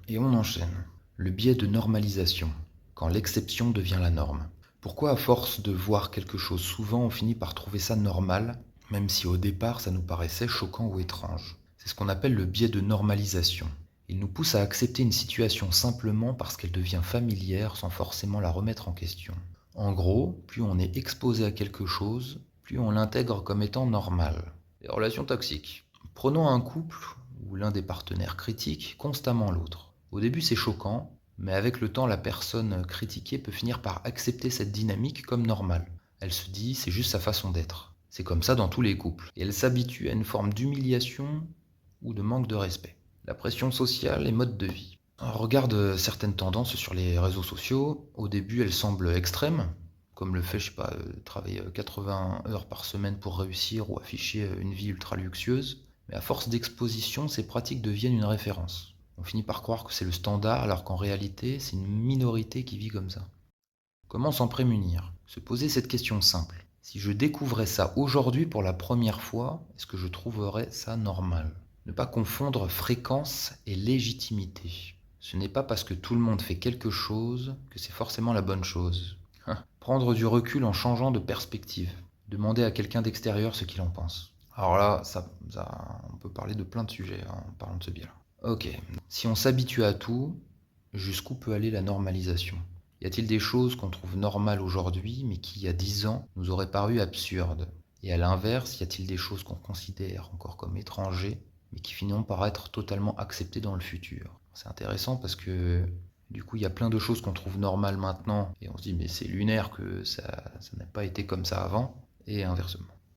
Et on enchaîne. Le biais de normalisation, quand l'exception devient la norme. Pourquoi à force de voir quelque chose souvent, on finit par trouver ça normal, même si au départ ça nous paraissait choquant ou étrange? C'est ce qu'on appelle le biais de normalisation. Il nous pousse à accepter une situation simplement parce qu'elle devient familière sans forcément la remettre en question. En gros, plus on est exposé à quelque chose, plus on l'intègre comme étant normal. Les relations toxiques. Prenons un couple où l'un des partenaires critique constamment l'autre. Au début, c'est choquant, mais avec le temps, la personne critiquée peut finir par accepter cette dynamique comme normale. Elle se dit, c'est juste sa façon d'être. C'est comme ça dans tous les couples. Et elle s'habitue à une forme d'humiliation ou de manque de respect. La pression sociale et mode de vie. On regarde certaines tendances sur les réseaux sociaux. Au début, elles semblent extrêmes, comme le fait, je sais pas, travailler 80 heures par semaine pour réussir ou afficher une vie ultra luxueuse. Mais à force d'exposition, ces pratiques deviennent une référence. On finit par croire que c'est le standard, alors qu'en réalité, c'est une minorité qui vit comme ça. Comment s'en prémunir? Se poser cette question simple. Si je découvrais ça aujourd'hui pour la première fois, est-ce que je trouverais ça normal? Ne pas confondre fréquence et légitimité. Ce n'est pas parce que tout le monde fait quelque chose que c'est forcément la bonne chose. Prendre du recul en changeant de perspective. Demander à quelqu'un d'extérieur ce qu'il en pense. Alors là, on peut parler de plein de sujets en parlant de ce biais-là. Ok, si on s'habitue à tout, jusqu'où peut aller la normalisation? Y a-t-il des choses qu'on trouve normales aujourd'hui, mais qui, il y a 10 ans, nous auraient paru absurdes? Et à l'inverse, y a-t-il des choses qu'on considère encore comme étrangers, mais qui finiront par être totalement acceptées dans le futur? C'est intéressant parce que du coup, il y a plein de choses qu'on trouve normales maintenant, et on se dit, mais c'est lunaire que ça n'a pas été comme ça avant, et inversement.